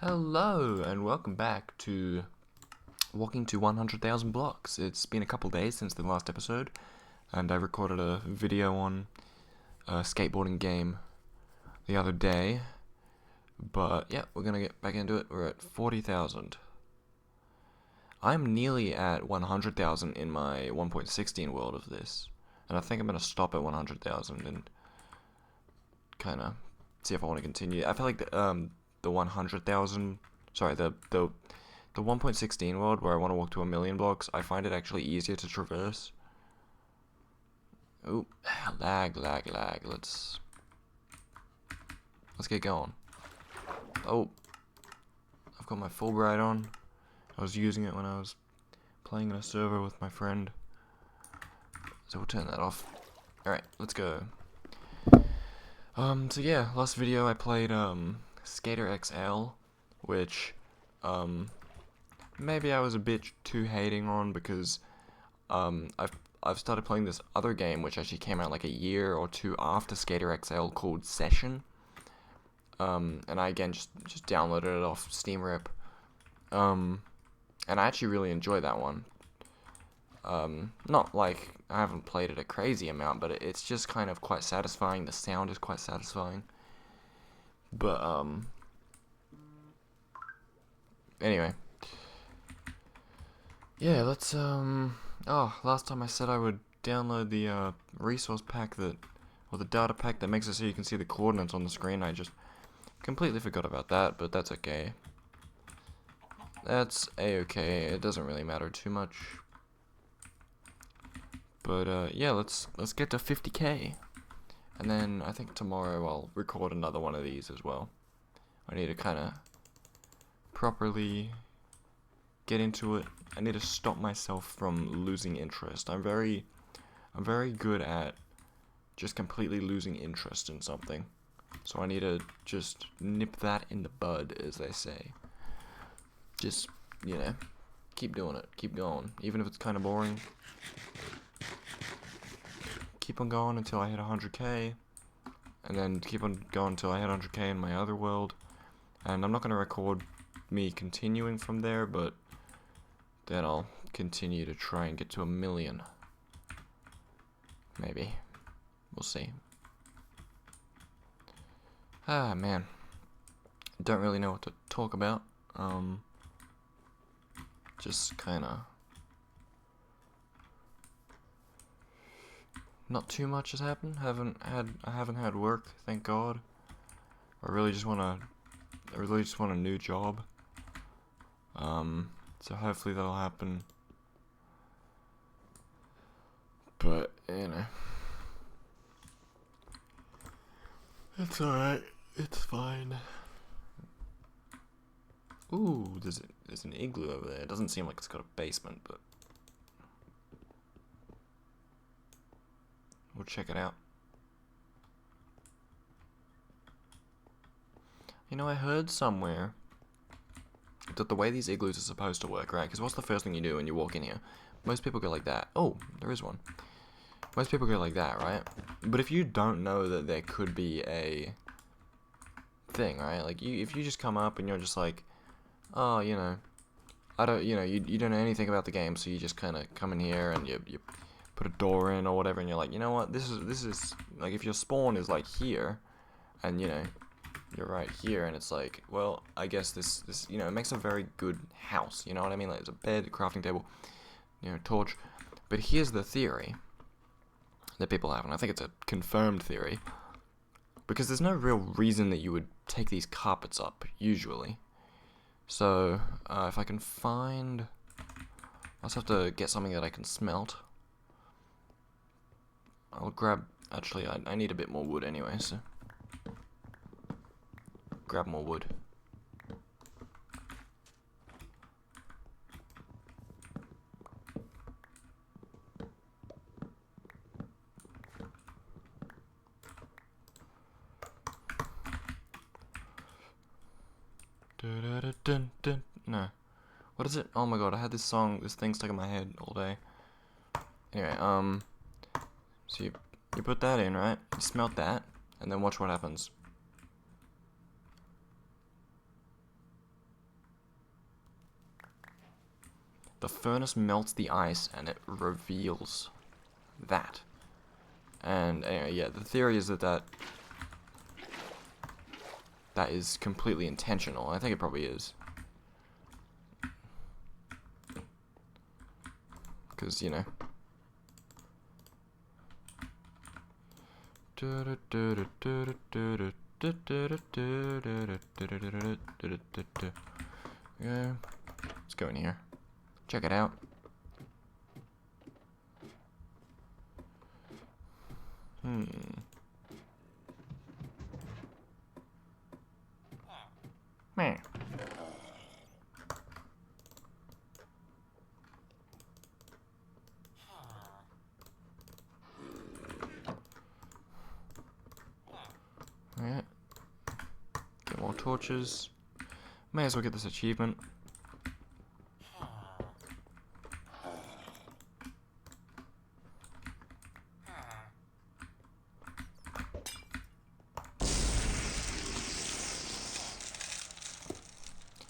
Hello and welcome back to Walking to 100,000 Blocks. It's been a couple days since the last episode, and I recorded a video on a skateboarding game the other day. But yeah, we're gonna get back into it. We're at 40,000. I'm nearly at 100,000 in my 1.16 world of this, and I think I'm gonna stop at 100,000 and kind of see if I want to continue. I feel like the 100,000, sorry, the 1.16 world where I want to walk to a million blocks, I find it actually easier to traverse. Oop, lag. Let's get going. Oh, I've got my Fulbright on. I was using it when I was playing in a server with my friend, so we'll turn that off. Alright, let's go. So yeah, last video I played Skater XL, which maybe I was a bit too hating on because I've started playing this other game which actually came out like a year or two after Skater XL called Session. And I again just downloaded it off Steam Rip. And I actually really enjoyed that one. Not like I haven't played it a crazy amount, but it's just kind of quite satisfying. The sound is quite satisfying. But anyway. Yeah, let's oh, last time I said I would download the resource pack or the data pack that makes it so you can see the coordinates on the screen. I just completely forgot about that, but that's okay. That's a-okay. It doesn't really matter too much. But yeah, let's get to 50k. And then I think tomorrow I'll record another one of these as well. I need to kind of properly get into it. I need to stop myself from losing interest. I'm very good at just completely losing interest in something. So I need to just nip that in the bud, as they say. Just, keep doing it. Keep going. Even if it's kind of boring. Keep on going until I hit 100k. And then keep on going until I hit 100k in my other world. And I'm not going to record me continuing from there, but then I'll continue to try and get to 1,000,000. Maybe. We'll see. Ah, man. Don't really know what to talk about. Just kinda not too much has happened. I haven't had work, thank God. I really just want a new job. So hopefully that'll happen. But, it's alright. It's fine. Ooh, there's an igloo over there. It doesn't seem like it's got a basement, but we'll check it out. I heard somewhere that the way these igloos are supposed to work, right? Because what's the first thing you do when you walk in here? Most people go like that. Oh, there is one. Most people go like that, right? But if you don't know that there could be a thing, right? Like, if you just come up and you're just like, oh, I don't, you don't know anything about the game, so you just kind of come in here and you put a door in or whatever, and you're like, you know what, this is, like, if your spawn is, like, here, and, you're right here, and it's like, well, I guess this, it makes a very good house, you know what I mean? Like, there's a bed, a crafting table, torch. But here's the theory that people have, and I think it's a confirmed theory, because there's no real reason that you would take these carpets up, usually. So, if I can find... I'll just have to get something that I can smelt. I'll grab... Actually, I need a bit more wood anyway, so... Grab more wood. No. What is it? Oh my god, I had this thing stuck in my head all day. Anyway, so you put that in, right? You smelt that, and then watch what happens. The furnace melts the ice and it reveals that. And anyway, yeah, the theory is that that is completely intentional. I think it probably is. Because, you know. Yeah, let's go in here. Check it out. Meh. Alright. Get more torches. May as well get this achievement.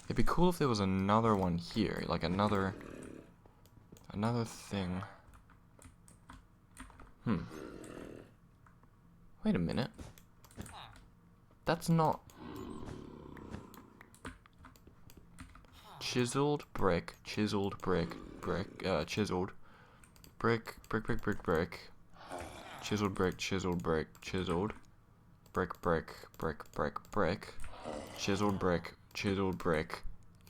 It'd be cool if there was another one here, like another thing. Wait a minute. That's not chiseled brick, chiseled brick, chiseled brick, chiseled brick, chiseled brick, chiseled brick, chiseled brick,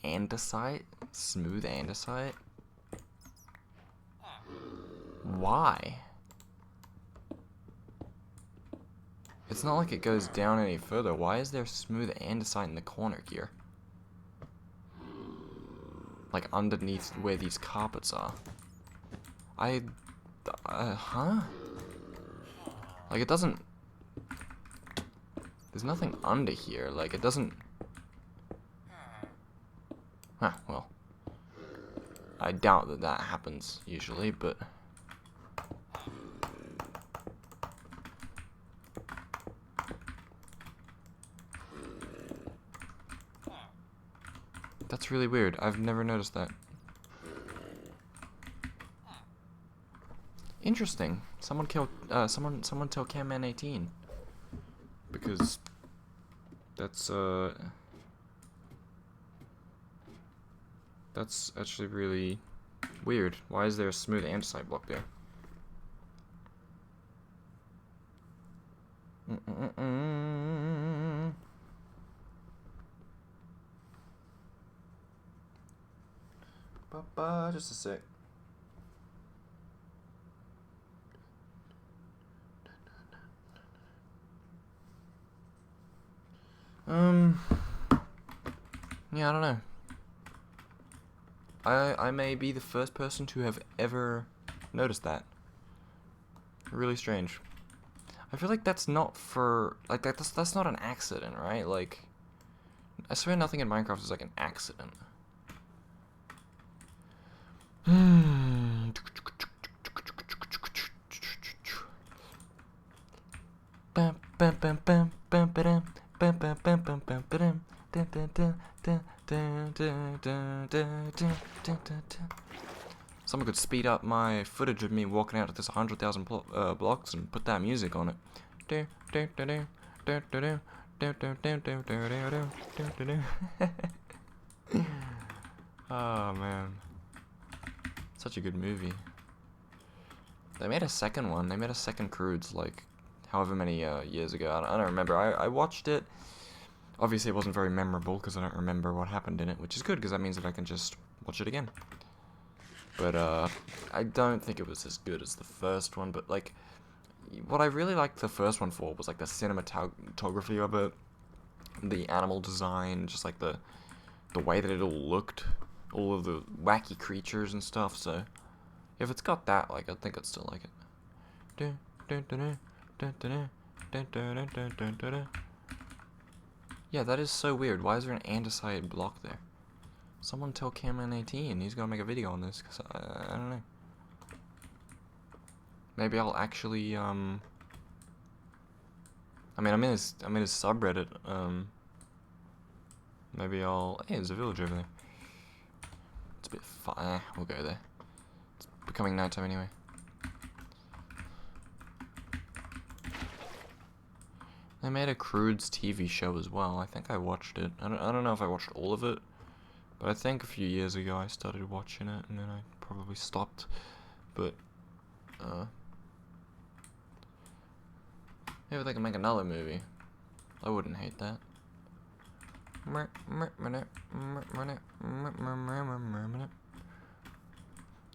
andesite, smooth andesite. Why? It's not like it goes down any further. Why is there smooth andesite in the corner here? Like underneath where these carpets are. Huh? Like it doesn't... There's nothing under here. Like it doesn't... Huh, well. I doubt that that happens usually, but... That's really weird. I've never noticed that. Interesting. Someone killed, someone tell Camman18. Because that's actually really weird. Why is there a smooth andesite block there? Just a sec. Yeah, I don't know. I may be the first person to have ever noticed that. Really strange. I feel like that's not for, like, that's not an accident, right? Like, I swear nothing in Minecraft is like an accident. Someone could speed up my footage of me walking out of this 100,000 blocks and put that music on it. Oh man, such a good movie. They made a second one. They made a second Croods like however many years ago. I don't remember. I watched it. Obviously, it wasn't very memorable because I don't remember what happened in it, which is good because that means that I can just watch it again. But I don't think it was as good as the first one. But like, what I really liked the first one for was like the cinematography of it, the animal design, just like the way that it all looked, all of the wacky creatures and stuff. So if it's got that, like, I think I'd still like it. Yeah, that is so weird. Why is there an andesite block there? Someone tell Camman18. He's gonna make a video on this, because I don't know. Maybe I'll actually, I mean, I'm in his subreddit, maybe I'll, hey, there's a village over there. bit far. We'll go there. It's becoming nighttime anyway. They made a Croods TV show as well. I think I watched it. I don't know if I watched all of it, but I think a few years ago I started watching it, and then I probably stopped. But maybe they can make another movie. I wouldn't hate that. You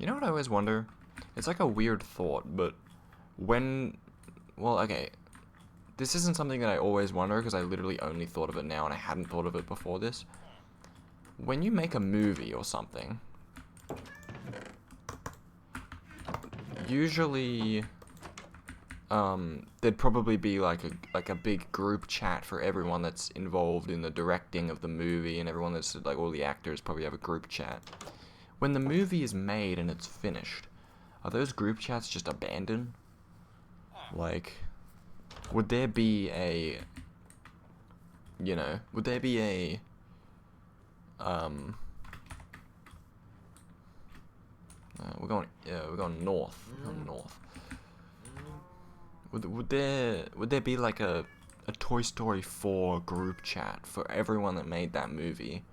know what I always wonder? It's like a weird thought, but when... Well, okay. This isn't something that I always wonder, because I literally only thought of it now, and I hadn't thought of it before this. When you make a movie or something, usually... there'd probably be like a big group chat for everyone that's involved in the directing of the movie, and everyone that's like all the actors probably have a group chat. When the movie is made and it's finished, are those group chats just abandoned? Like, would there be a, you know, would there be a we're going north. We're going north. Would there be like a Toy Story 4 group chat for everyone that made that movie,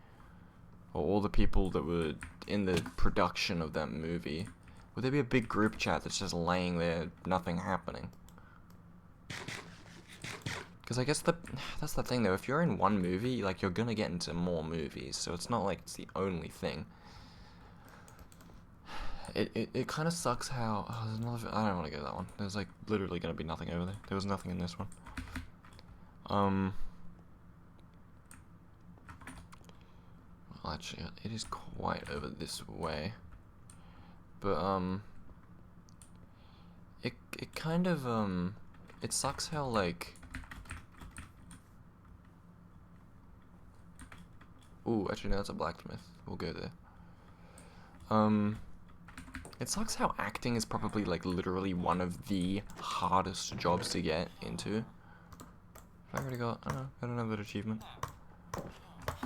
or all the people that were in the production of that movie? Would there be a big group chat that's just laying there, nothing happening? Because I guess that's the thing though. If you're in one movie, like, you're gonna get into more movies, so it's not like it's the only thing. It kind of sucks how... Oh, there's another... I don't want to go to that one. There's, like, literally going to be nothing over there. There was nothing in this one. Well, actually, it is quite over this way. But, it kind of, it sucks how, like... Ooh, actually, no, that's a blacksmith. We'll go there. It sucks how acting is probably, like, literally one of the hardest jobs to get into. I already got, I don't know, that achievement.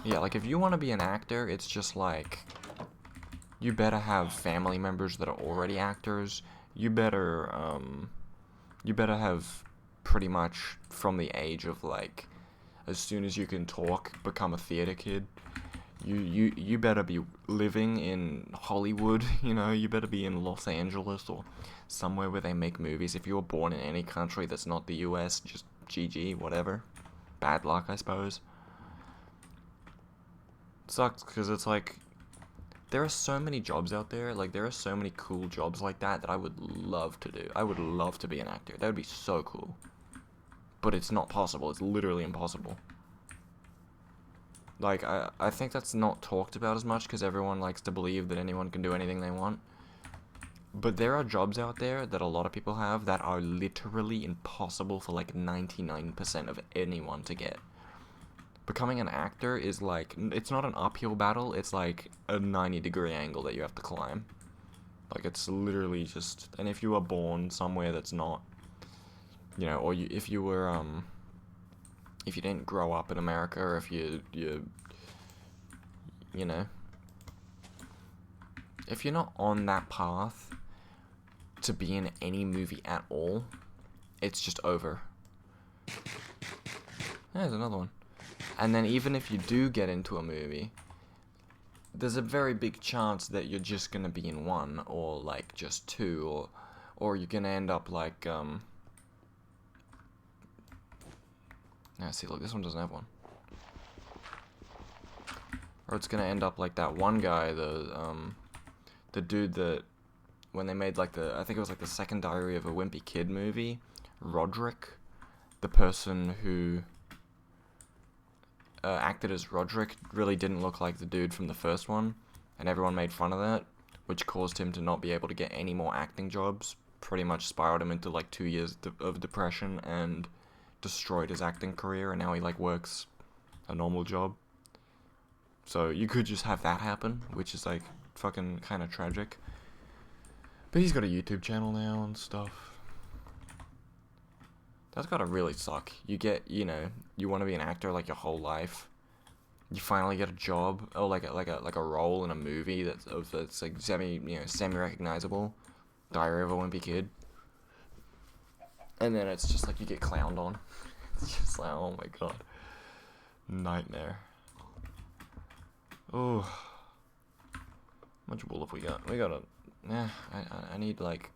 Yeah, like, if you want to be an actor, it's just, like, you better have family members that are already actors. You better have pretty much from the age of, like, as soon as you can talk, become a theater kid. You better be living in Hollywood, you know, you better be in Los Angeles or somewhere where they make movies. If you were born in any country that's not the US, just GG, whatever. Bad luck, I suppose. Sucks, because it's like, there are so many jobs out there, like, there are so many cool jobs like that I would love to do. I would love to be an actor. That would be so cool. But it's not possible. It's literally impossible. Like, I think that's not talked about as much because everyone likes to believe that anyone can do anything they want. But there are jobs out there that a lot of people have that are literally impossible for, like, 99% of anyone to get. Becoming an actor is, like, it's not an uphill battle, it's, like, a 90-degree angle that you have to climb. Like, it's literally just... And if you were born somewhere that's not, you know, or if you were, if you didn't grow up in America, or if you know, if you're not on that path to be in any movie at all, it's just over. There's another one. And then even if you do get into a movie, there's a very big chance that you're just gonna be in one, or like just two, or you're gonna end up like, now see, look, this one doesn't have one. Or it's gonna end up like that one guy, the dude that, when they made like I think it was like the second Diary of a Wimpy Kid movie, Roderick, the person who acted as Roderick really didn't look like the dude from the first one, and everyone made fun of that, which caused him to not be able to get any more acting jobs, pretty much spiraled him into like 2 years of depression, and destroyed his acting career, and now he like works a normal job. So you could just have that happen, which is like fucking kind of tragic. But he's got a YouTube channel now and stuff. That's gotta really suck. You get, you know, you want to be an actor like your whole life, you finally get a job or like a role in a movie that's like semi recognizable. Diary of a Wimpy Kid. And then it's just like you get clowned on. It's just like, oh my god. Nightmare. Oh. How much wool have we got? We got a... Yeah, I need like...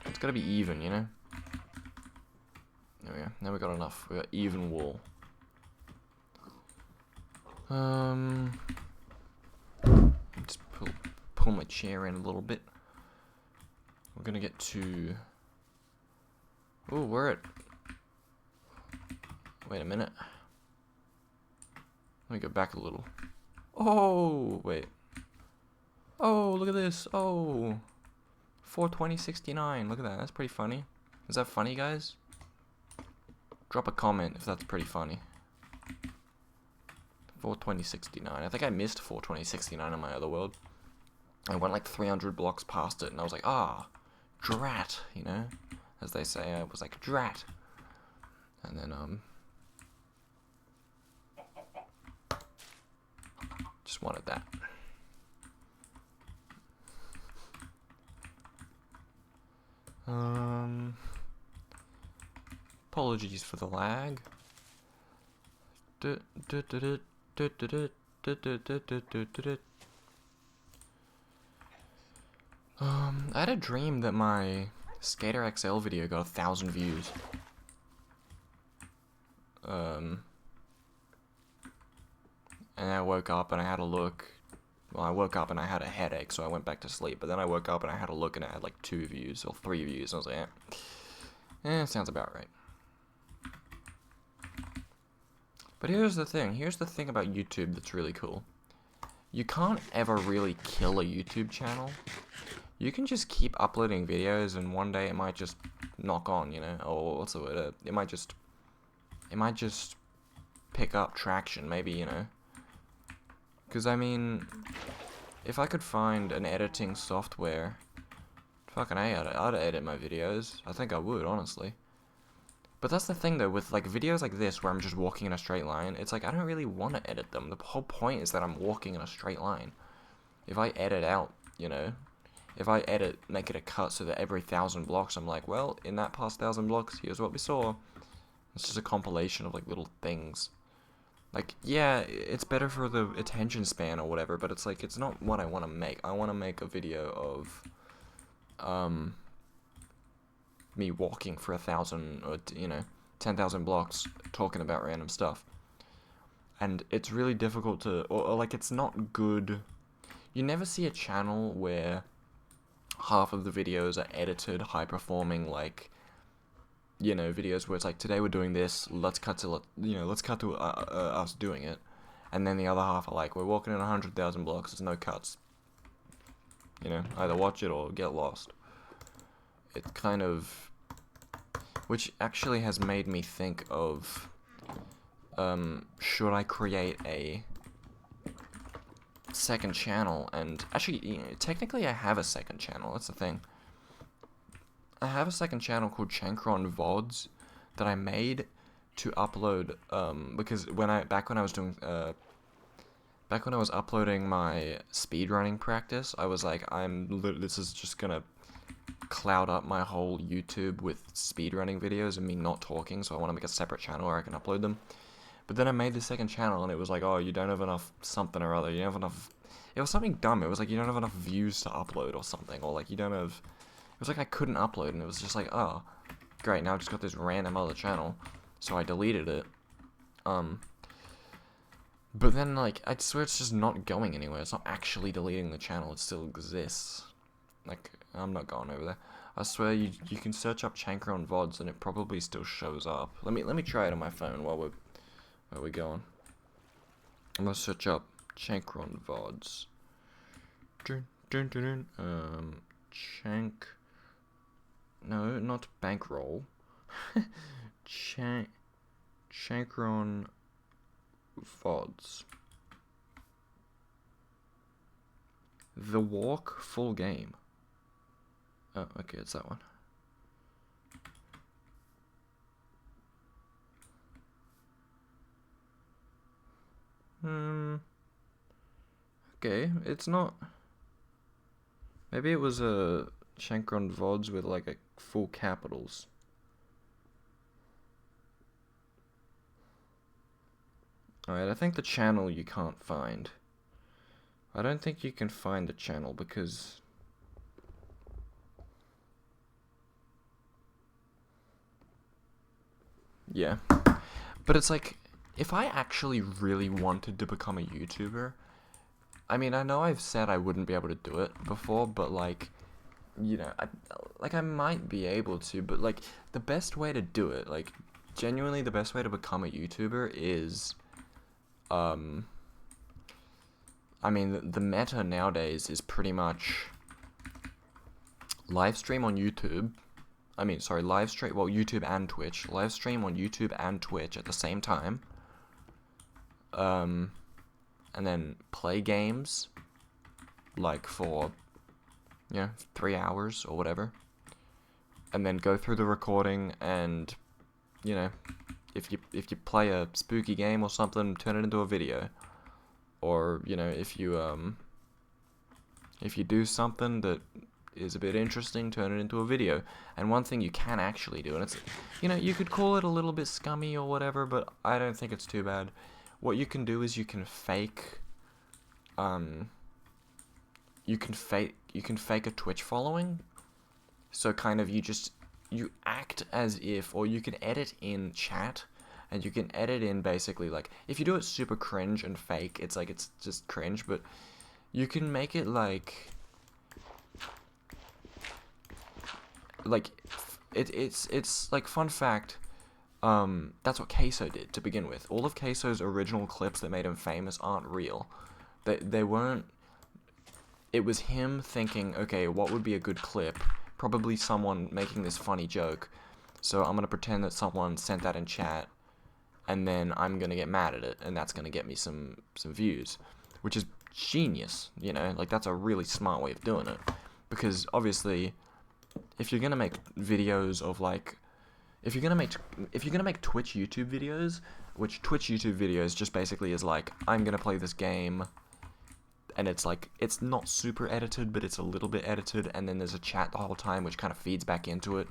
It's gotta be even, you know? There we go. Now we got enough. We got even wool. Just pull my chair in a little bit. We're gonna get to... Oh, we're at... Wait a minute. Let me go back a little. Oh, wait. Oh, look at this. Oh. 420.69. Look at that. That's pretty funny. Is that funny, guys? Drop a comment if that's pretty funny. 420.69. I think I missed 420.69 in my other world. I went like 300 blocks past it, and I was like, ah, drat, you know? As they say, I was like, drat. And then, just wanted that. Apologies for the lag. I had a dream that my Skater XL video got 1,000 views. And I woke up and I had a look. Well, I woke up and I had a headache, so I went back to sleep. But then I woke up and I had a look and I had like 2 views or 3 views. And I was like, sounds about right. But here's the thing. Here's the thing about YouTube that's really cool. You can't ever really kill a YouTube channel. You can just keep uploading videos, and one day it might just knock on, you know? Or what's the word? It might just pick up traction, maybe, you know? Because, I mean, if I could find an editing software, fucking A, I'd edit my videos. I think I would, honestly. But that's the thing, though, with, like, videos like this where I'm just walking in a straight line, it's like, I don't really want to edit them. The whole point is that I'm walking in a straight line. If I edit out, you know, if I make it a cut so that every 1,000 blocks, I'm like, well, in that past 1,000 blocks, here's what we saw. It's just a compilation of, like, little things. Like, yeah, it's better for the attention span or whatever, but it's like, it's not what I want to make. I want to make a video of, me walking for 1,000, or, you know, 10,000 blocks, talking about random stuff. And it's really difficult to, or like, it's not good. You never see a channel where half of the videos are edited, high-performing, like, you know, videos where it's like, today we're doing this, let's cut to us doing it, and then the other half are like, we're walking in 100,000 blocks, there's no cuts, you know, either watch it or get lost. It's kind of, which actually has made me think of, should I create a second channel? And actually, you know, technically I have a second channel, that's the thing. I have a second channel called Chankron VODs that I made to upload, because back when I was uploading my speedrunning practice, I was like, this is just gonna cloud up my whole YouTube with speedrunning videos and me not talking, so I want to make a separate channel where I can upload them. But then I made the second channel and it was like, oh, you don't have enough something or other, you don't have enough, it was something dumb, it was like, you don't have enough views to upload or something, or like, you don't have, it was like I couldn't upload, and it was just like, oh, great, now I've just got this random other channel, so I deleted it. But then, like, I swear it's just not going anywhere, it's not actually deleting the channel, it still exists. Like, I'm not going over there. I swear, you can search up Chankron VODs, and it probably still shows up. Let me try it on my phone while we're going. I'm gonna search up Chankron VODs. No, not bankroll. Chankron VODs. The Walk full game. Oh, okay, it's that one. Okay, it's not. Maybe it was a Shankron VODs with like a full capitals. Alright, I think the channel you can't find. I don't think you can find the channel because... Yeah. But it's like, if I actually really wanted to become a YouTuber, I mean, I know I've said I wouldn't be able to do it before, but like, you know, I might be able to, but like, the best way to do it, like, genuinely the best way to become a YouTuber is, I mean, the meta nowadays is pretty much live stream on YouTube. I mean, sorry, live stream, well, YouTube and Twitch. Live stream on YouTube and Twitch at the same time. And then play games, like for, 3 hours or whatever. And then go through the recording and, if you play a spooky game or something, turn it into a video. Or, if you do something that is a bit interesting, turn it into a video. And one thing you can actually do, and it's, you could call it a little bit scummy or whatever, but I don't think it's too bad. What you can do is you can fake a Twitch following. So kind of you act as if, or you can edit in chat, and you can edit in basically, like, if you do it super cringe and fake, it's like, it's just cringe, but you can make it like it's like, fun fact, that's what Queso did to begin with. All of Queso's original clips that made him famous aren't real. They weren't. It was him thinking, okay, what would be a good clip? Probably someone making this funny joke. So I'm gonna pretend that someone sent that in chat, and then I'm gonna get mad at it, and that's gonna get me some views, which is genius. Like, that's a really smart way of doing it, because obviously, if you're gonna make videos of, like, if you're gonna make Twitch YouTube videos, which Twitch YouTube videos just basically is like, I'm gonna play this game, and it's like, it's not super edited, but it's a little bit edited, and then there's a chat the whole time, which kind of feeds back into it,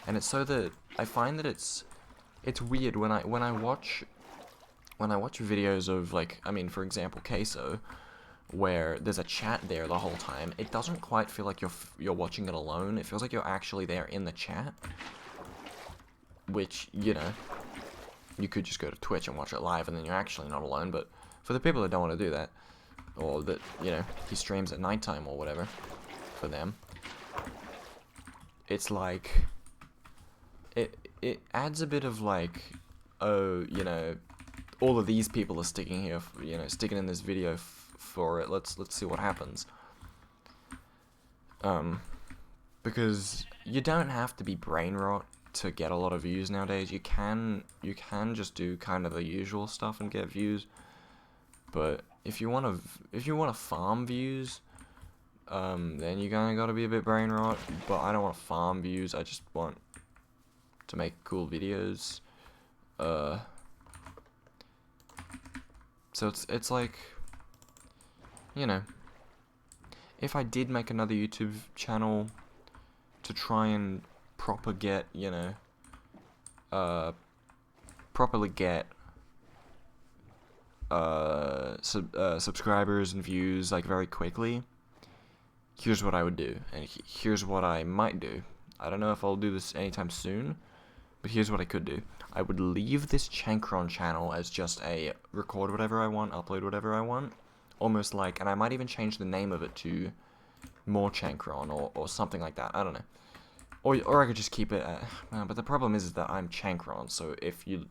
and it's so that I find that it's weird when I watch videos of, like, I mean, for example, Queso, where there's a chat there the whole time. It doesn't quite feel like you're watching it alone. It feels like you're actually there in the chat, which, you could just go to Twitch and watch it live, and then you're actually not alone. But for the people that don't want to do that, or that, he streams at nighttime or whatever, for them, it's like, it adds a bit of, like, oh, all of these people are sticking here, sticking in this video for it. Let's see what happens. Because you don't have to be brain rot to get a lot of views nowadays. You can just do kind of the usual stuff and get views. But if you want to farm views, then you kind of got to be a bit brain rot. But I don't want to farm views. I just want to make cool videos. So it's like, if I did make another YouTube channel to try and properly get subscribers and views, like, very quickly, here's what I would do, and here's what I might do. I don't know if I'll do this anytime soon, but here's what I could do. I would leave this Chankron channel as just a record whatever I want, upload whatever I want, almost like, and I might even change the name of it to More Chankron or something like that. I don't know. Or I could just keep it. But the problem is that I'm Chankron. So if you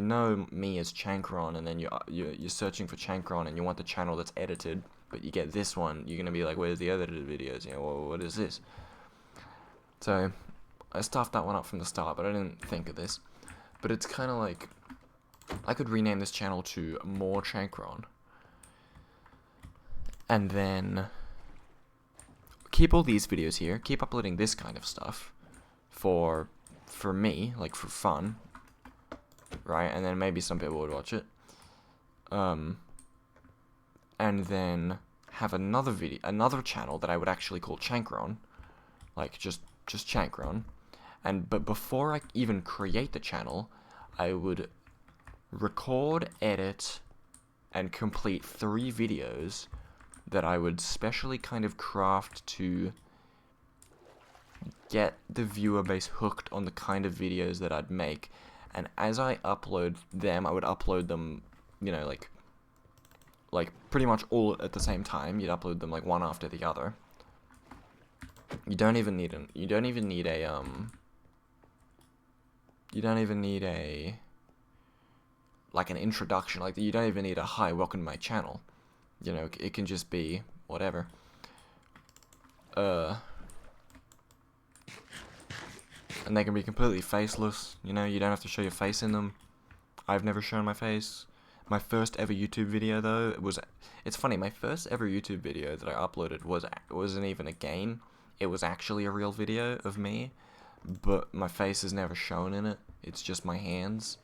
know me as Chankron, and then you're searching for Chankron and you want the channel that's edited, but you get this one, you're gonna be like, where's the edited videos? Well, what is this? So I stuffed that one up from the start, but I didn't think of this. But it's kind of like, I could rename this channel to More Chankron, and then keep all these videos here, keep uploading this kind of stuff for me, like, for fun, right? And then maybe some people would watch it. and then have another channel that I would actually call Chankron, like just Chankron, but before I even create the channel, I would record, edit, and complete 3 videos that I would specially kind of craft to get the viewer base hooked on the kind of videos that I'd make. And as I upload them, I would upload them, you know, like pretty much all at the same time. You'd upload them like one after the other. You don't even need like an introduction. Like, you don't even need a hi, welcome to my channel. You know, it can just be whatever. And they can be completely faceless. You know, you don't have to show your face in them. I've never shown my face. My first ever YouTube video, though, it's funny, my first ever YouTube video that I uploaded wasn't even a game. It was actually a real video of me, but my face is never shown in it. It's just my hands,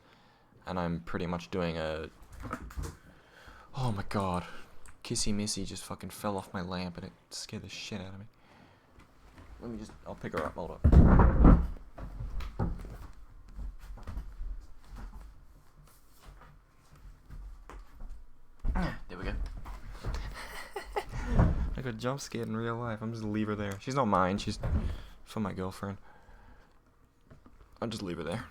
and I'm pretty much doing a... Oh my god. Kissy Missy just fucking fell off my lamp, and it scared the shit out of me. I'll pick her up, hold up. There we go. I got jump scared in real life. I'm just gonna leave her there. She's not mine. She's for my girlfriend. I'll just leave her there.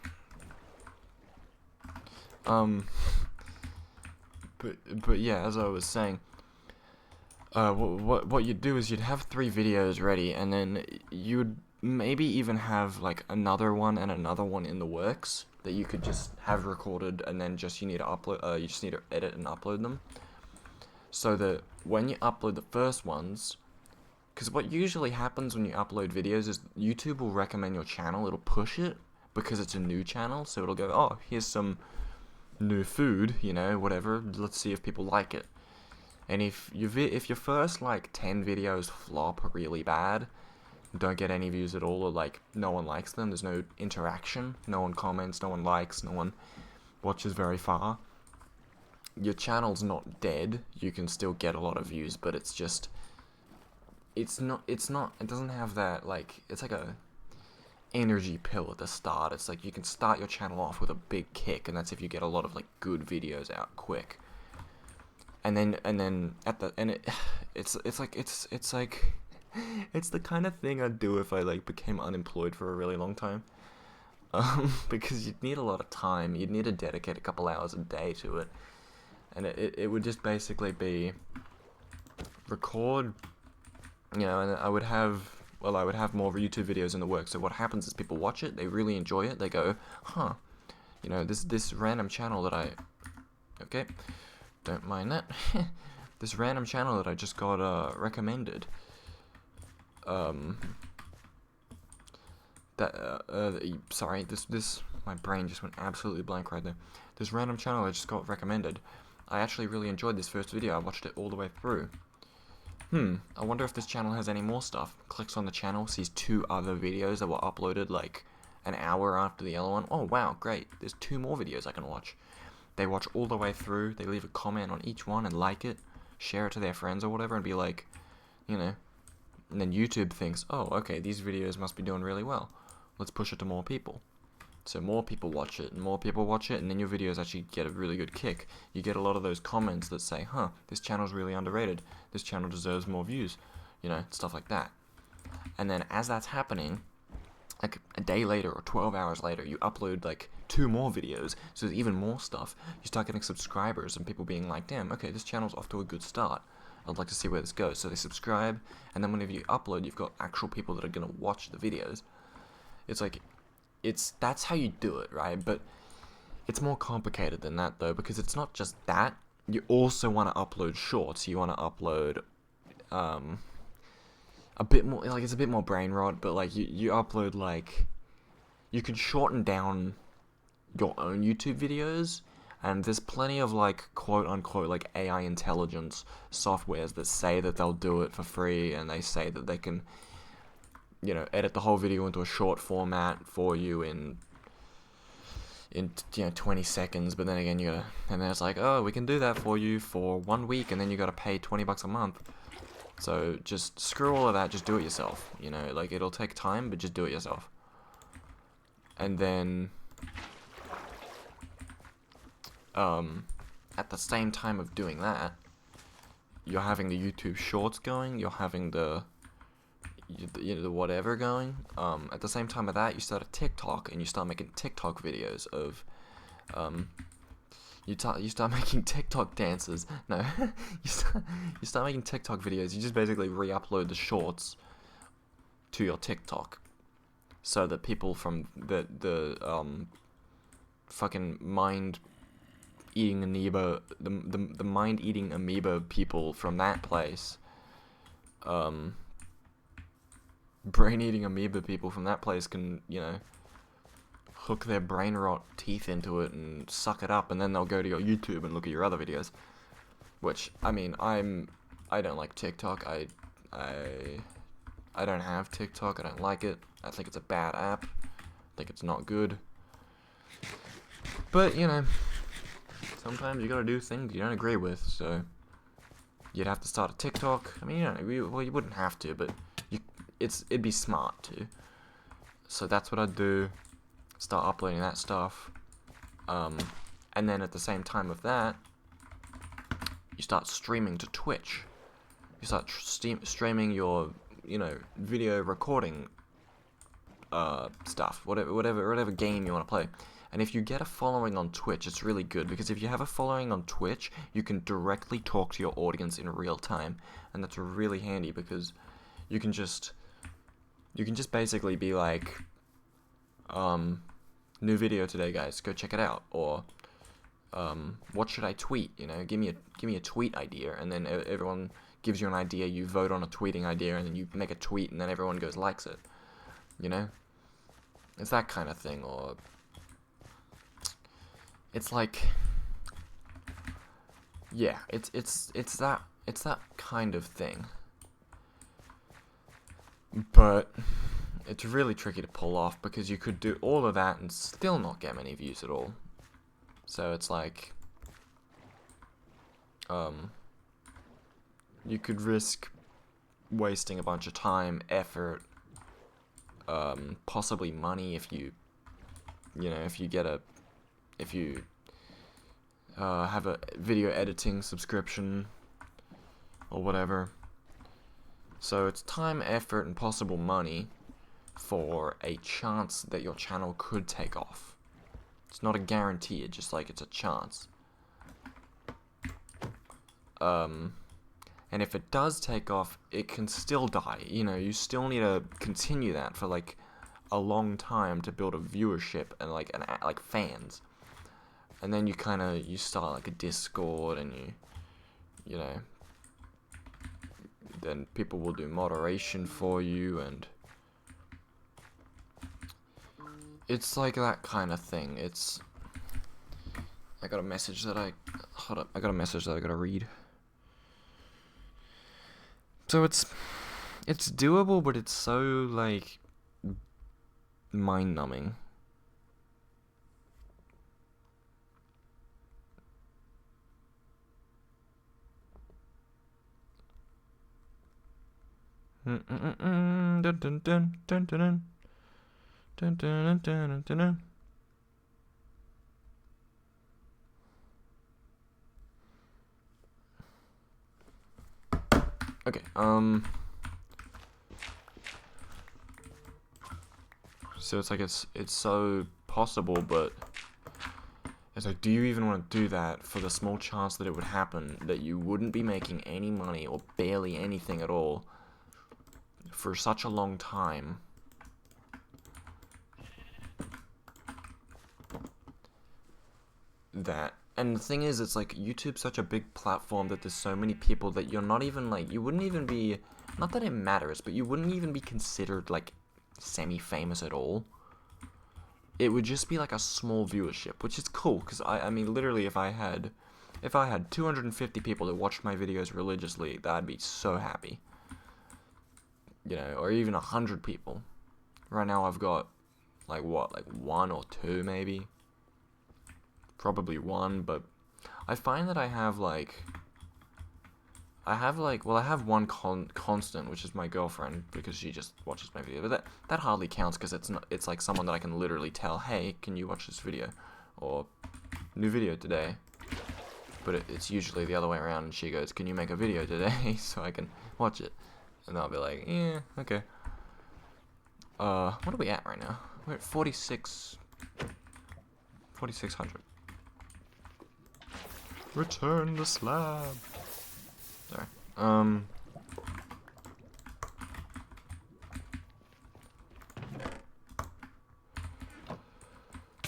But yeah, as I was saying, what you'd do is you'd have 3 videos ready, and then you'd maybe even have like another one and another one in the works that you could just have recorded, and then you need to upload. You just need to edit and upload them. So that when you upload the first ones, because what usually happens when you upload videos is YouTube will recommend your channel. It'll push it because it's a new channel, so it'll go, oh, here's some new food, you know, whatever. Let's see if people like it. And if your first like 10 videos flop really bad, don't get any views at all, or like no one likes them, there's no interaction, no one comments, no one likes, no one watches very far, your channel's not dead. You can still get a lot of views, but it doesn't have that, like, it's like a energy pill at the start. It's like you can start your channel off with a big kick, and that's if you get a lot of like good videos out quick. And then it's the kind of thing I'd do if I like became unemployed for a really long time. Because you'd need a lot of time. You'd need to dedicate a couple hours a day to it. And it would just basically be record, you know, and I would have more YouTube videos in the works. So what happens is people watch it, they really enjoy it, they go, huh, you know, this random channel that okay, don't mind that, this random channel that I just got recommended, sorry, this my brain just went absolutely blank right there. This random channel I just got recommended, I actually really enjoyed this first video. I watched it all the way through. I wonder if this channel has any more stuff. Clicks on the channel, sees 2 other videos that were uploaded like an hour after the other one. Oh wow, great, there's 2 more videos I can watch. They watch all the way through, they leave a comment on each one and like it, share it to their friends or whatever, and be like, you know, and then YouTube thinks, oh, okay, these videos must be doing really well. Let's push it to more people. So more people watch it, and more people watch it, and then your videos actually get a really good kick. You get a lot of those comments that say, huh, this channel's really underrated, this channel deserves more views, you know, stuff like that. And then as that's happening, like a day later or 12 hours later, you upload like 2 more videos, so there's even more stuff. You start getting subscribers and people being like, damn, okay, this channel's off to a good start. I'd like to see where this goes. So they subscribe, and then whenever you upload, you've got actual people that are going to watch the videos. It's like, that's how you do it, right? But it's more complicated than that, though, because it's not just that. You also want to upload shorts. You want to upload a bit more, like, it's a bit more brain rot, but like you upload, like, you can shorten down your own YouTube videos, and there's plenty of like quote unquote like AI intelligence softwares that say that they'll do it for free, and they say that they can, you know, edit the whole video into a short format for you in in 20 seconds, but then again and then it's like, oh, we can do that for you for 1 week, and then you gotta pay $20 a month. So just screw all of that, just do it yourself, like it'll take time, but just do it yourself. And then at the same time of doing that, you're having the YouTube Shorts going, you're having the whatever going. At the same time of that, you start a TikTok, and you start making TikTok videos of, you start making TikTok dances. No, you start making TikTok videos. You just basically re-upload the shorts to your TikTok, so that people from the fucking mind-eating amoeba, the mind-eating amoeba people from that place, brain-eating amoeba people from that place can, hook their brain rot teeth into it and suck it up, and then they'll go to your YouTube and look at your other videos. Which, I mean, I don't like TikTok. I don't have TikTok. I don't like it. I think it's a bad app. I think it's not good. But, sometimes you gotta do things you don't agree with, so you'd have to start a TikTok. I mean, you wouldn't have to, but it'd be smart to. So that's what I'd do. Start uploading that stuff. And then at the same time of that, you start streaming to Twitch. You start streaming your, video recording stuff, whatever game you want to play. And if you get a following on Twitch, it's really good, because if you have a following on Twitch, you can directly talk to your audience in real time, and that's really handy, because you can just basically be like, new video today, guys, go check it out, or what should I tweet? Give me a tweet idea, and then everyone gives you an idea. You vote on a tweeting idea, and then you make a tweet, and then everyone goes likes it. It's that kind of thing. Or it's like, yeah, it's that kind of thing. But it's really tricky to pull off, because you could do all of that and still not get many views at all. So it's like, you could risk wasting a bunch of time, effort, possibly money if you have a video editing subscription or whatever. So it's time, effort, and possible money for a chance that your channel could take off. It's not a guarantee, it's just like it's a chance. And if it does take off, it can still die. You still need to continue that for like a long time to build a viewership and like fans. And then you start like a Discord, and then people will do moderation for you, and it's like that kind of thing. I got a message that I gotta read. So it's doable, but it's so like mind-numbing. Dun dun dun dun dun dun dun dun dun dun dun. Okay, so it's like it's so possible, but it's like, do you even want to do that for the small chance that it would happen, that you wouldn't be making any money or barely anything at all for such a long time? And the thing is, it's like, YouTube's such a big platform that there's so many people that you're not even like, you wouldn't even be, not that it matters, but you wouldn't even be considered like semi-famous at all. It would just be like a small viewership, which is cool, because I mean, literally, if I had 250 people that watched my videos religiously, I'd be so happy. Or even 100 people. Right now I've got like 1 or 2 maybe. probably one, but I find that I have one constant, which is my girlfriend, because she just watches my video. But that hardly counts, because it's like someone that I can literally tell, hey, can you watch this video, or new video today. But it's usually the other way around, and she goes, can you make a video today, so I can watch it, and I'll be like, yeah, okay. What are we at right now? We're at 4,600. Return the slab. Sorry. I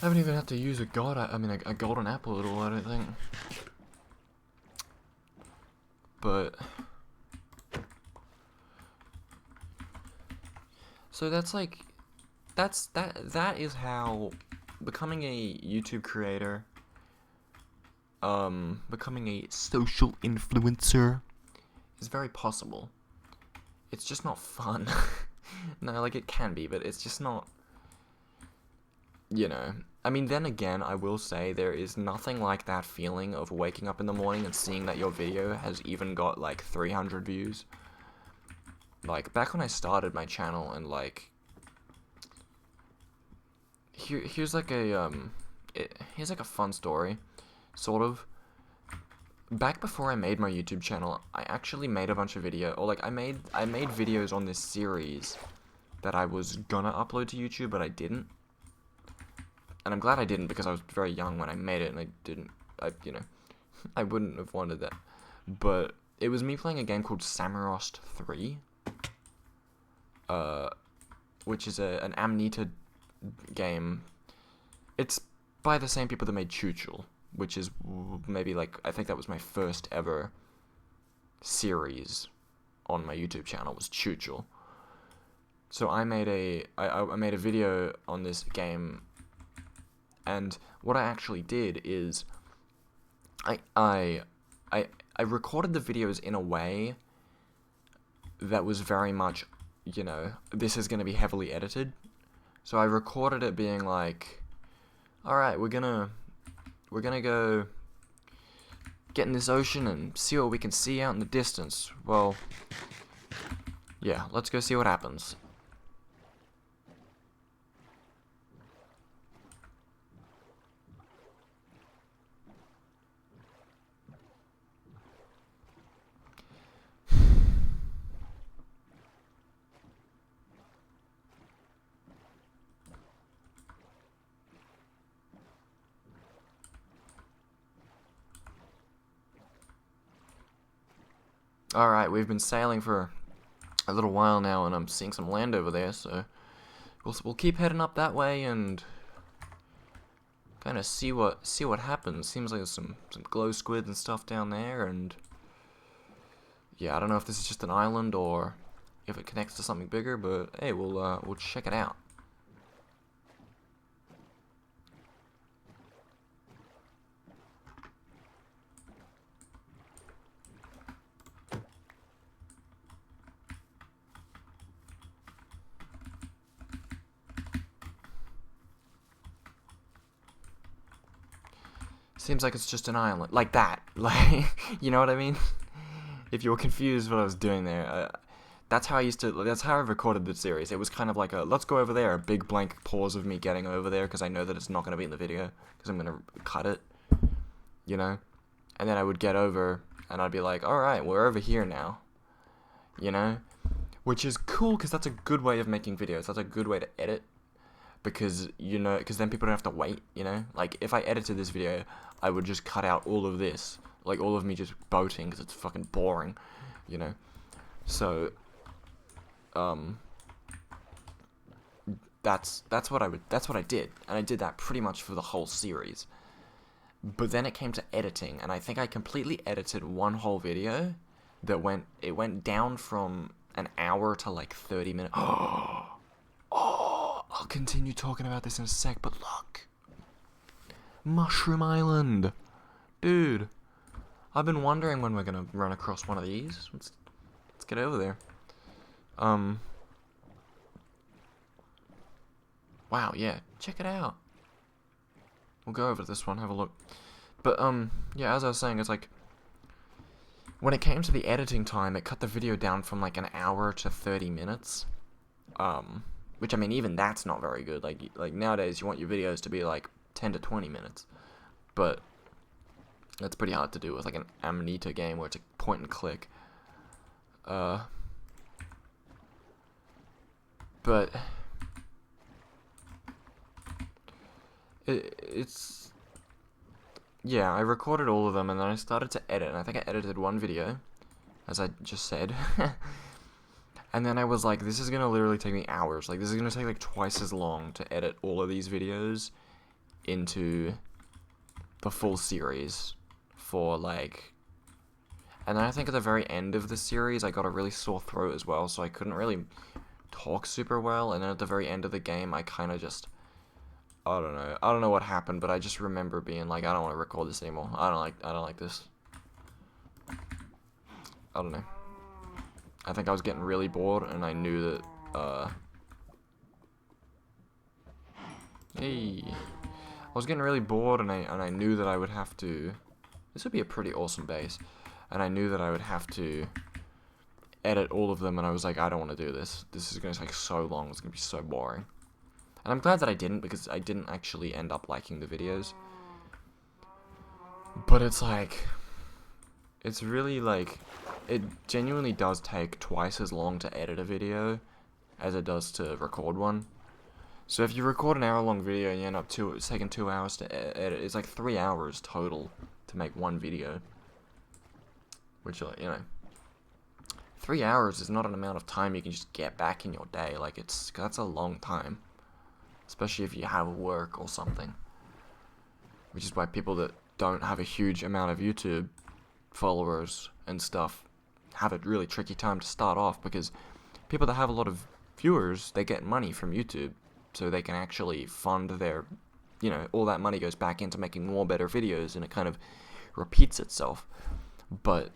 haven't even had to use a golden apple at all, I don't think. But so that is how becoming a YouTube creator, becoming a social influencer is very possible. It's just not fun. No, like, it can be, but it's just not, you know. I mean, then again, I will say there is nothing like that feeling of waking up in the morning and seeing that your video has even got, like, 300 views. Like, back when I started my channel, and, like, here's like a fun story, sort of. Back before I made my YouTube channel, I actually made a bunch of I made videos on this series that I was gonna upload to YouTube, but I didn't. And I'm glad I didn't, because I was very young when I made it, and I wouldn't have wanted that. But it was me playing a game called Samorost 3, which is an Amnesia game. It's by the same people that made Chuchul, which is maybe, like, I think that was my first ever series on my YouTube channel, was Chuchul. So I made a video on this game. And what I actually did is I recorded the videos in a way that was very much, you know, this is going to be heavily edited. So I recorded it being like, alright, we're gonna go get in this ocean and see what we can see out in the distance. Well, yeah, let's go see what happens. Alright, we've been sailing for a little while now, and I'm seeing some land over there, so we'll keep heading up that way and kind of see what happens. Seems like there's some glow squid and stuff down there, and yeah, I don't know if this is just an island or if it connects to something bigger, but hey, we'll check it out. Seems like it's just an island. Like that. Like, you know what I mean? If you were confused what I was doing there, that's how I recorded the series. It was kind of like let's go over there, a big blank pause of me getting over there, because I know that it's not going to be in the video, because I'm going to cut it, you know? And then I would get over, and I'd be like, alright, we're over here now, you know? Which is cool, because that's a good way of making videos. That's a good way to edit. Because, you know, because then people don't have to wait, you know? Like, if I edited this video, I would just cut out all of this. Like, all of me just boating, because it's fucking boring, you know? So, that's what I did. And I did that pretty much for the whole series. But then it came to editing, and I think I completely edited one whole video that went down from an hour to, like, 30 minutes. I'll continue talking about this in a sec, but look. Mushroom Island. Dude. I've been wondering when we're gonna run across one of these. Let's get over there. Wow, yeah. Check it out. we'll go over this one, have a look. But, yeah, as I was saying, it's like, when it came to the editing time, it cut the video down from, like, an hour to 30 minutes. Which, I mean, even that's not very good. Like nowadays, you want your videos to be, like, 10 to 20 minutes. But that's pretty hard to do with, like, an Amanita game where it's a point and click. But it's... Yeah, I recorded all of them, and then I started to edit, and I think I edited one video, as I just said. And then I was like, this is gonna literally take me hours. Like, this is gonna take, like, twice as long to edit all of these videos into the full series for, like... And then I think at the very end of the series, I got a really sore throat as well, so I couldn't really talk super well, and then at the very end of the game, I kind of just... I don't know what happened, but I just remember being like, I don't want to record this anymore. I don't like this. I don't know. I think I was getting really bored, and I knew that, hey. I was getting really bored, and I knew that I would have to... This would be a pretty awesome base. And I knew that I would have to edit all of them, and I was like, I don't want to do this. This is going to take so long. It's going to be so boring. And I'm glad that I didn't, because I didn't actually end up liking the videos. But it's like... It's really, like... It genuinely does take twice as long to edit a video as it does to record one. So if you record an hour-long video and you end up it's taking 2 hours to edit, it's like 3 hours total to make one video. Which, you know... 3 hours is not an amount of time you can just get back in your day. Like, that's a long time. Especially if you have work or something. Which is why people that don't have a huge amount of YouTube followers and stuff have a really tricky time to start off, because people that have a lot of viewers, they get money from YouTube, so they can actually fund their, you know, all that money goes back into making more better videos, and it kind of repeats itself. But,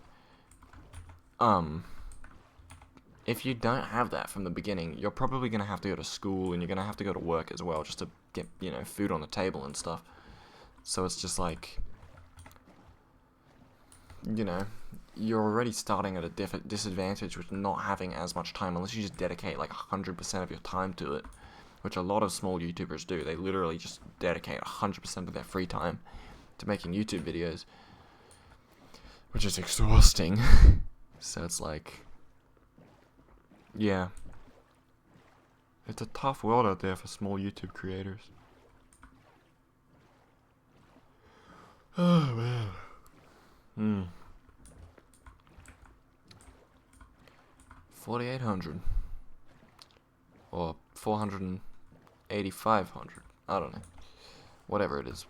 if you don't have that from the beginning, you're probably going to have to go to school, and you're going to have to go to work as well, just to get, you know, food on the table and stuff. So it's just like, you know, you're already starting at a disadvantage with not having as much time, unless you just dedicate like 100% of your time to it, which a lot of small YouTubers do. They literally just dedicate 100% of their free time to making YouTube videos, which is exhausting. So it's like... Yeah. It's a tough world out there for small YouTube creators. Oh, man. 4,800. Or 4,8,500. I don't know. Whatever it is.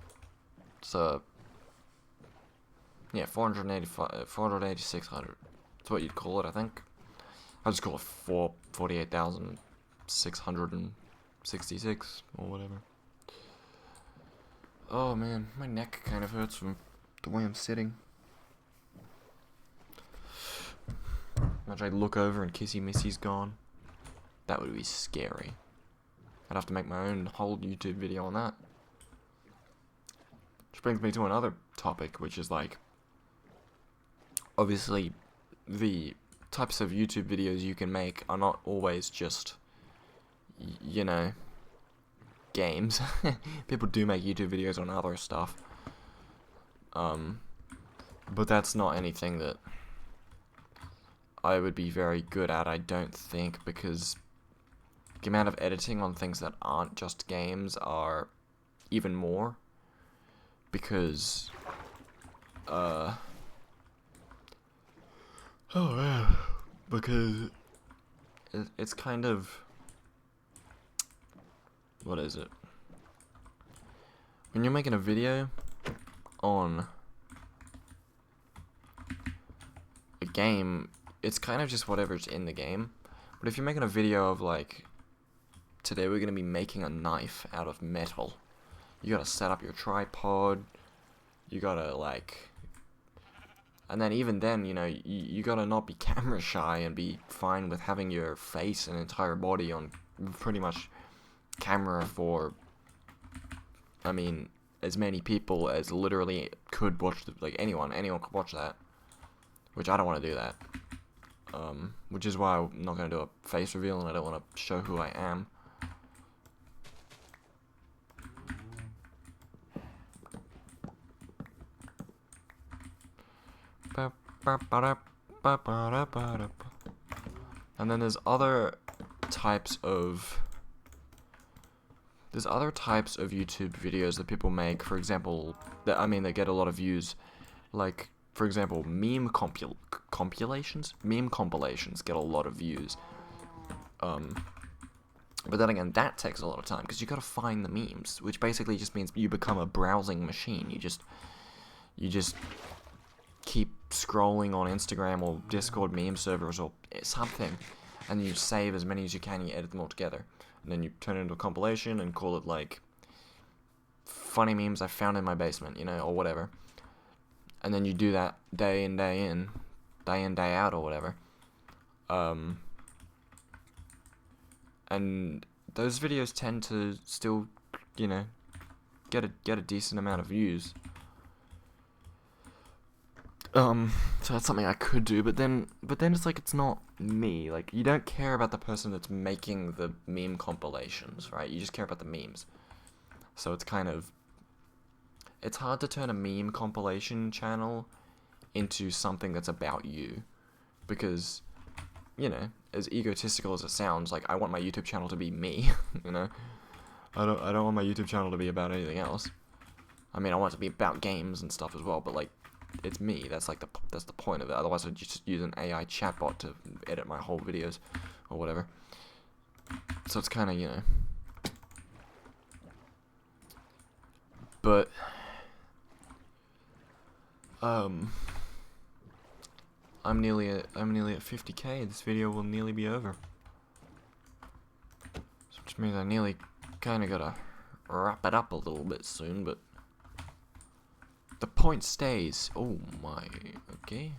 So, yeah, 4,600. That's what you'd call it, I think. I'll just call it 48,666 or whatever. Oh man, my neck kind of hurts from the way I'm sitting. Imagine I look over and Kissy Missy's gone. That would be scary. I'd have to make my own whole YouTube video on that. Which brings me to another topic, which is like, obviously, the types of YouTube videos you can make are not always just, you know, games. People do make YouTube videos on other stuff. But that's not anything that I would be very good at, I don't think, because the amount of editing on things that aren't just games are even more. Because, oh man, because it's kind of, what is it? When you're making a video on a game, it's kind of just whatever's in the game. But if you're making a video of like, today we're going to be making a knife out of metal, you gotta set up your tripod, you gotta like, and then even then, you know, you gotta not be camera shy and be fine with having your face and entire body on pretty much camera for, I mean, as many people as literally could watch, like anyone could watch that, which I don't want to do that. Which is why I'm not going to do a face reveal, and I don't want to show who I am. And then there's other types of YouTube videos that people make. For example, that get a lot of views. Like, for example, meme compilations. Meme compilations get a lot of views. But then again, that takes a lot of time because you gotta find the memes, which basically just means you become a browsing machine. You just keep scrolling on Instagram or Discord meme servers or something, and you save as many as you can. You edit them all together, and then you turn it into a compilation and call it like funny memes I found in my basement, or whatever. And then you do that day in, day out, or whatever. And those videos tend to still, get a decent amount of views. So that's something I could do, but then it's like, it's not me. Like, you don't care about the person that's making the meme compilations, right? You just care about the memes. So it's kind of, it's hard to turn a meme compilation channel into something that's about you, because, as egotistical as it sounds, like, I want my YouTube channel to be me, I don't want my YouTube channel to be about anything else. I mean, I want it to be about games and stuff as well, but, like, it's me. That's the point of it. Otherwise, I'd just use an AI chatbot to edit my whole videos or whatever. So it's kind of, but I'm nearly at 50k. This video will nearly be over, which means I nearly kind of gotta wrap it up a little bit soon, but the point stays. Oh my, okay.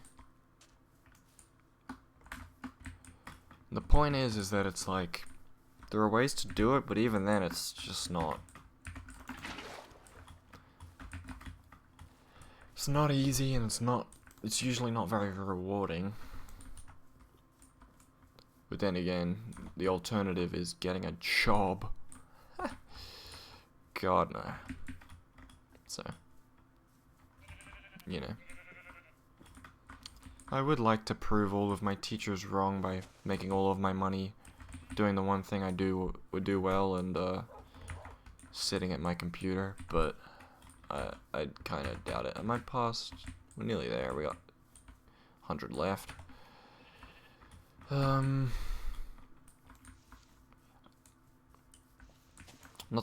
The point is that it's like, there are ways to do it, but even then it's just not. It's not easy, and it's usually not very rewarding. But then again, the alternative is getting a job. God, no. So, I would like to prove all of my teachers wrong by making all of my money doing the one thing I would do well, and sitting at my computer, but I kind of doubt it. Am I past? We're nearly there. We got 100 left. Not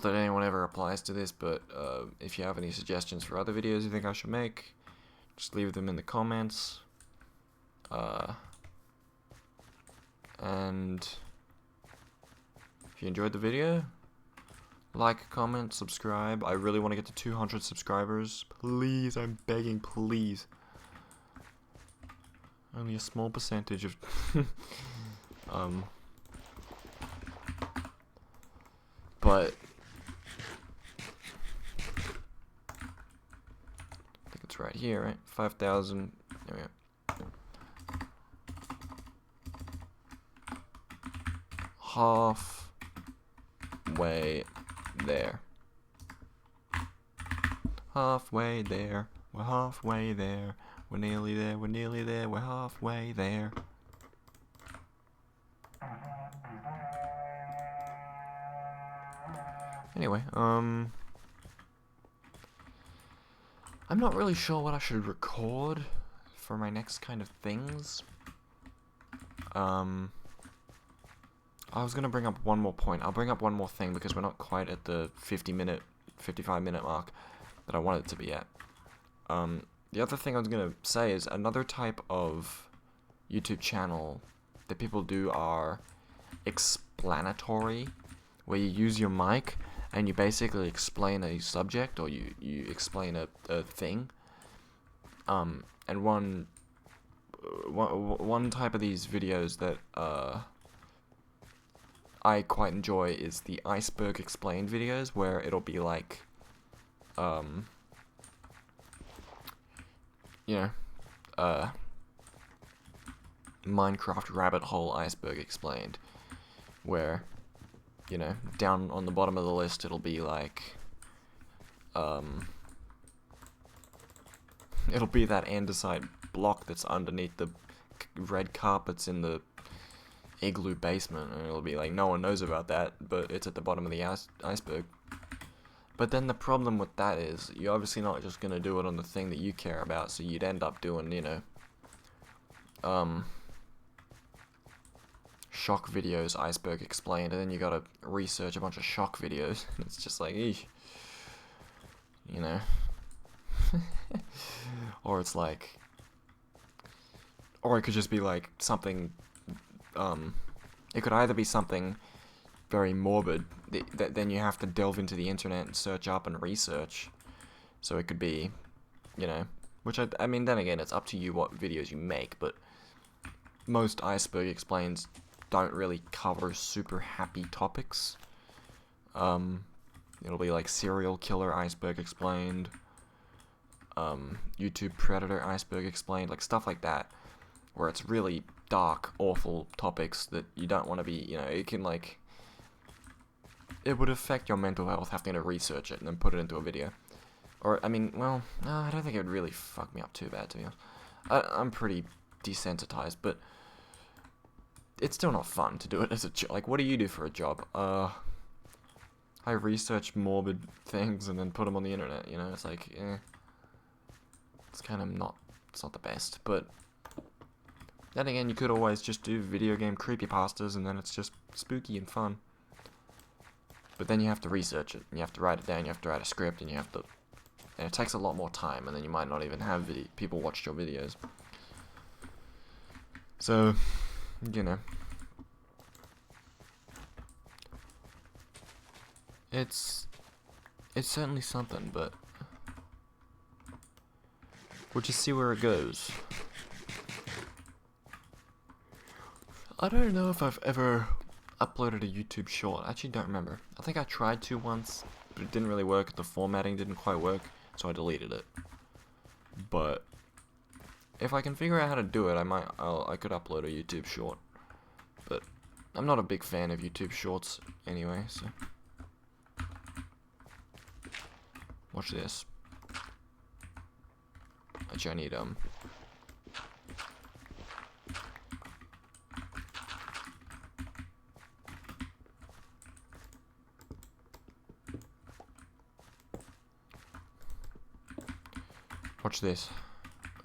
that anyone ever applies to this, but if you have any suggestions for other videos you think I should make, just leave them in the comments. And if you enjoyed the video, like, comment, subscribe. I really want to get to 200 subscribers. Please, I'm begging, please. Only a small percentage of but I think it's right here, right? 5,000. There we go. Halfway there. Halfway there. We're halfway there. We're nearly there. We're nearly there. We're halfway there. Anyway, I'm not really sure what I should record for my next kind of things. I was gonna bring up one more point. I'll bring up one more thing because we're not quite at the 55-minute mark that I wanted to be at. The other thing I was gonna say is another type of YouTube channel that people do are explanatory, where you use your mic and you basically explain a subject, or you explain a thing. And one type of these videos that I quite enjoy is the Iceberg Explained videos, where it'll be like you know, Minecraft rabbit hole iceberg explained, where, you know, down on the bottom of the list it'll be like, it'll be that andesite block that's underneath the red carpets in the igloo basement, and it'll be like, no one knows about that, but it's at the bottom of the iceberg. But then the problem with that is, you're obviously not just gonna do it on the thing that you care about, so you'd end up doing, you know, shock videos, iceberg explained, and then you gotta research a bunch of shock videos. It's just like, eesh. You know. Or it's like, or it could just be like something, it could either be something very morbid that then you have to delve into the internet and search up and research. So it could be, you know, which I mean, then again, it's up to you what videos you make, but most iceberg explains don't really cover super happy topics. It'll be like serial killer iceberg explained, YouTube predator iceberg explained, like stuff like that, where it's really dark, awful topics that you don't want to be, you know, it can like, it would affect your mental health having to research it and then put it into a video. Or, I mean, well, no, I don't think it would really fuck me up too bad, to be honest. I'm pretty desensitized, but it's still not fun to do it as a job. Like, what do you do for a job? I research morbid things and then put them on the internet, you know, it's like, it's kind of not, it's not the best, but then again, you could always just do video game creepypastas and then it's just spooky and fun. But then you have to research it, and you have to write it down, you have to write a script, and you have to, and it takes a lot more time, and then you might not even have people watch your videos. So, you know, it's certainly something, but we'll just see where it goes. I don't know if I've ever uploaded a YouTube short. I actually don't remember. I think I tried to once, but it didn't really work. The formatting didn't quite work, so I deleted it. But if I can figure out how to do it, I could upload a YouTube short. But I'm not a big fan of YouTube shorts anyway, so watch this. Actually, I need watch this.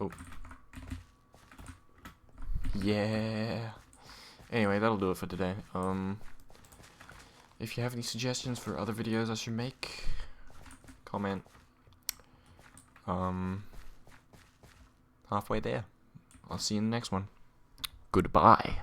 Oh. Yeah. Anyway, that'll do it for today. If you have any suggestions for other videos I should make, comment. Halfway there. I'll see you in the next one. Goodbye.